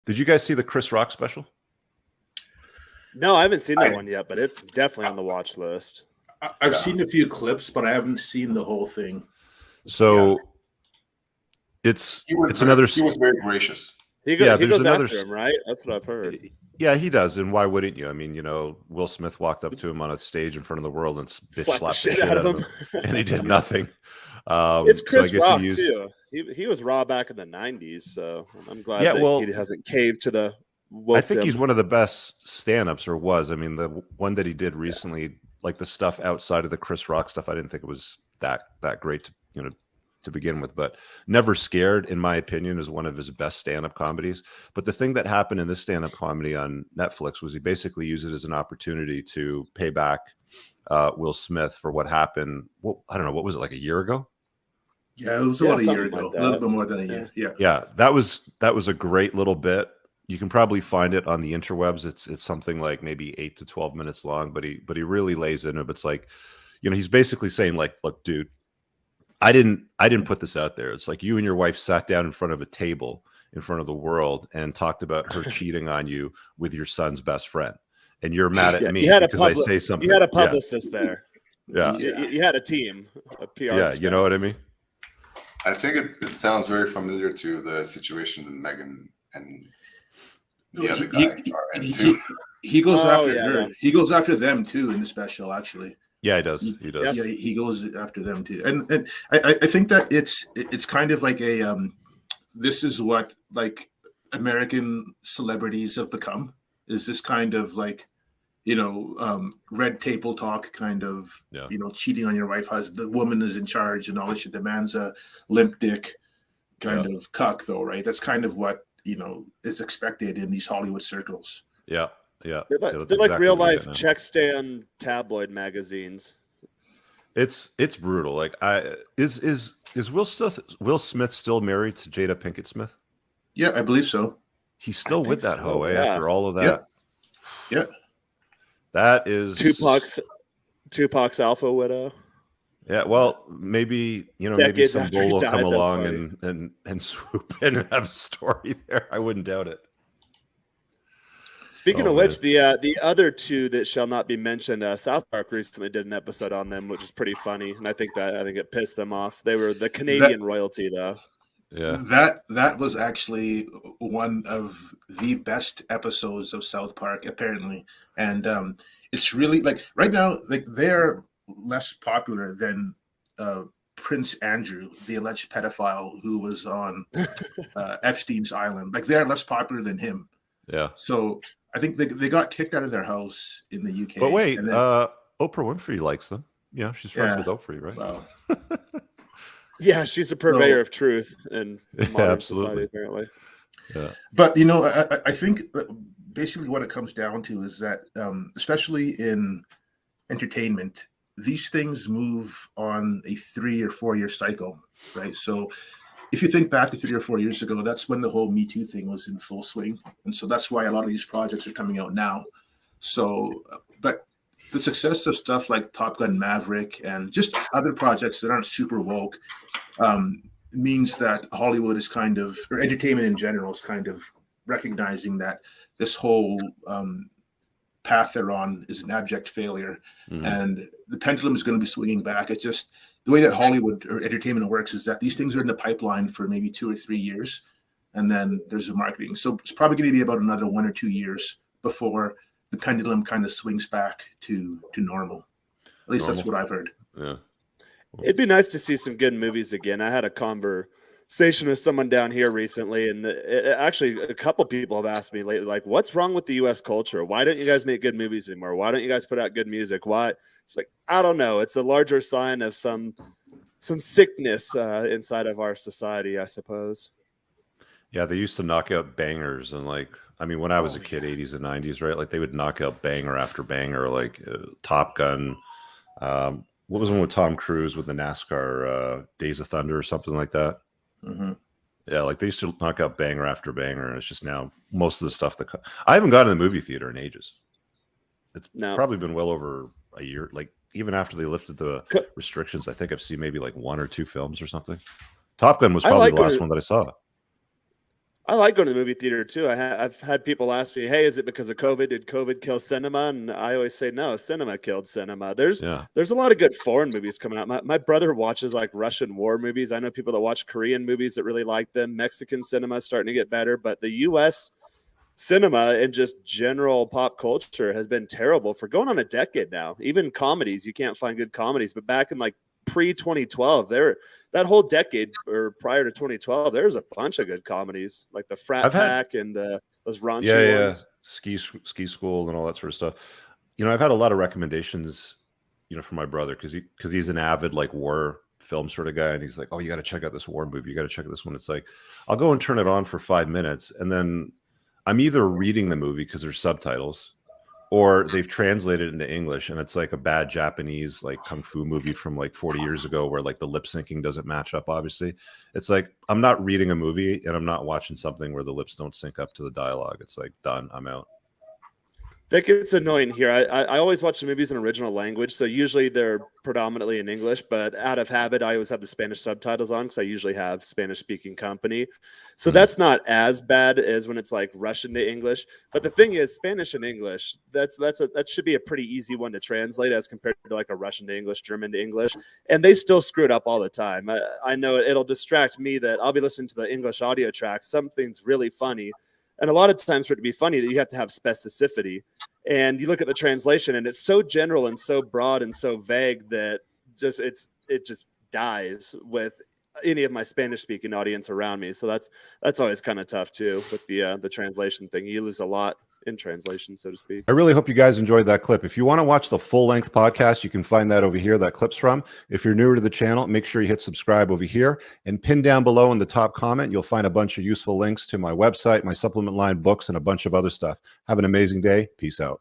Did you guys see the Chris Rock special? No, I haven't seen that one yet, but it's definitely on the watch list. I've seen a few clips, but I haven't seen the whole thing. So it's another. He was very gracious. He goes after him, right? That's what I've heard. Yeah, he does. And why wouldn't you? I mean, Will Smith walked up to him on a stage in front of the world and slapped the shit out of him. And he did nothing. It's Chris Rock, too. He was raw back in the 90s, so I'm glad that he hasn't caved to the woke. I think he's one of the best stand-ups, or was. I mean, the one that he did recently, like the stuff outside of the Chris Rock stuff, I didn't think it was that great to begin with, but Never Scared, in my opinion, is one of his best stand-up comedies. But the thing that happened in this stand-up comedy on Netflix was he basically used it as an opportunity to pay back Will Smith for what happened. Well, I don't know, what was it, like a year ago? Yeah, it was about a year ago, a little bit more than a year. Yeah, that was a great little bit. You can probably find it on the interwebs. It's something like maybe 8 to 12 minutes long, but he really lays into it. It's like, he's basically saying like, look, dude, I didn't put this out there. It's like you and your wife sat down in front of a table in front of the world and talked about her cheating on you with your son's best friend. And you're mad at me because I say something. You had a publicist there. Yeah. You had a team, a PR. Yeah, you know what I mean? I think it sounds very familiar to the situation that Megan and the other guy are in. He goes after her. Yeah. He goes after them too in the special, actually. Yeah, he does. He does. Yeah, he goes after them too, and I think that it's kind of like a this is what like American celebrities have become, is this kind of like red table talk kind of cheating on your wife, has the woman is in charge and all this shit. The man's a limp dick kind of cuck though, right? That's kind of what is expected in these Hollywood circles. Yeah. Yeah, they're like real life check stand tabloid magazines. It's brutal. Like, is Will Smith still married to Jada Pinkett Smith? Yeah, I believe so. He's still with that hoe after all of that. Yeah. That is Tupac's alpha widow. Yeah, well, maybe maybe some bull will come along and swoop in and have a story there. I wouldn't doubt it. Speaking of which, the other two that shall not be mentioned, South Park recently did an episode on them, which is pretty funny, and I think it pissed them off. They were the Canadian royalty, though. Yeah, that was actually one of the best episodes of South Park, apparently, and it's really like right now, like they're less popular than Prince Andrew, the alleged pedophile who was on Epstein's island. Like they're less popular than him. Yeah. So I think they got kicked out of their house in the UK. But wait, Oprah Winfrey likes them. Yeah, she's friends with Oprah, right? Wow. Yeah, she's a purveyor of truth in modern society, apparently. Yeah. But I think basically what it comes down to is that, especially in entertainment, these things move on a 3 or 4 year cycle, right? So if you think back to 3 or 4 years ago, that's when the whole Me Too thing was in full swing. And so that's why a lot of these projects are coming out now. So, but the success of stuff like Top Gun Maverick and just other projects that aren't super woke means that Hollywood is kind of, or entertainment in general is kind of recognizing that this whole path they're on is an abject failure. Mm-hmm. And the pendulum is going to be swinging back. It's just the way that Hollywood or entertainment works is that these things are in the pipeline for maybe 2 or 3 years. And then there's the marketing. So it's probably going to be about another 1 or 2 years before the pendulum kind of swings back to normal. At least that's what I've heard. Yeah. It'd be nice to see some good movies again. I had a conversation with someone down here recently, and actually a couple people have asked me lately, like, what's wrong with the U.S. culture? Why don't you guys make good movies anymore? Why don't you guys put out good music? Why? It's like, I don't know. It's a larger sign of some sickness inside of our society, I suppose. Yeah, they used to knock out bangers, and like, I mean, when I was a kid, 80s and 90s, right? Like they would knock out banger after banger, like Top Gun. What was the one with Tom Cruise with the NASCAR Days of Thunder or something like that? Mm-hmm. Yeah, like they used to knock out banger after banger, and it's just now most of the stuff that I haven't gone to the movie theater in ages. It's probably been well over a year. Like even after they lifted the restrictions, I think I've seen maybe like 1 or 2 films or something. Top Gun was probably the last one that I saw. I like going to the movie theater too. I've had people ask me, "Hey, is it because of COVID? Did COVID kill cinema?" And I always say, "No, cinema killed cinema." Yeah. There's a lot of good foreign movies coming out. My brother watches like Russian war movies. I know people that watch Korean movies that really like them. Mexican cinema is starting to get better, but the U.S. cinema and just general pop culture has been terrible for going on a decade now. Even comedies, you can't find good comedies. But back in like pre-2012, that whole decade or prior to 2012, there's a bunch of good comedies like the Frat I've had Pack and those raunchy yeah, ones. ski school and all that sort of stuff. I've had a lot of recommendations, from my brother because he's an avid like war film sort of guy, and he's like, "Oh, you got to check out this war movie. You got to check out this one." It's like I'll go and turn it on for 5 minutes, and then I'm either reading the movie because there's subtitles, or they've translated it into English, and it's like a bad Japanese like kung fu movie from like 40 years ago where like the lip syncing doesn't match up. Obviously, it's like I'm not reading a movie and I'm not watching something where the lips don't sync up to the dialogue. It's like done. I'm out. That gets annoying here. I always watch the movies in original language, so usually they're predominantly in English, but out of habit, I always have the Spanish subtitles on because I usually have Spanish-speaking company. So that's not as bad as when it's like Russian to English. But the thing is, Spanish and English, that should be a pretty easy one to translate as compared to like a Russian to English, German to English, and they still screw it up all the time. I know it'll distract me that I'll be listening to the English audio track. Something's really funny. And a lot of times for it to be funny, that you have to have specificity. And you look at the translation, and it's so general and so broad and so vague that it just dies with any of my Spanish-speaking audience around me. So that's always kind of tough too with the translation thing. You lose a lot in translation, so to speak. I really hope you guys enjoyed that clip. If you want to watch the full-length podcast, you can find that over here, that clip's from. If you're newer to the channel, make sure you hit subscribe over here, and pin down below in the top comment, you'll find a bunch of useful links to my website, my supplement line, books, and a bunch of other stuff. Have an amazing day. Peace out.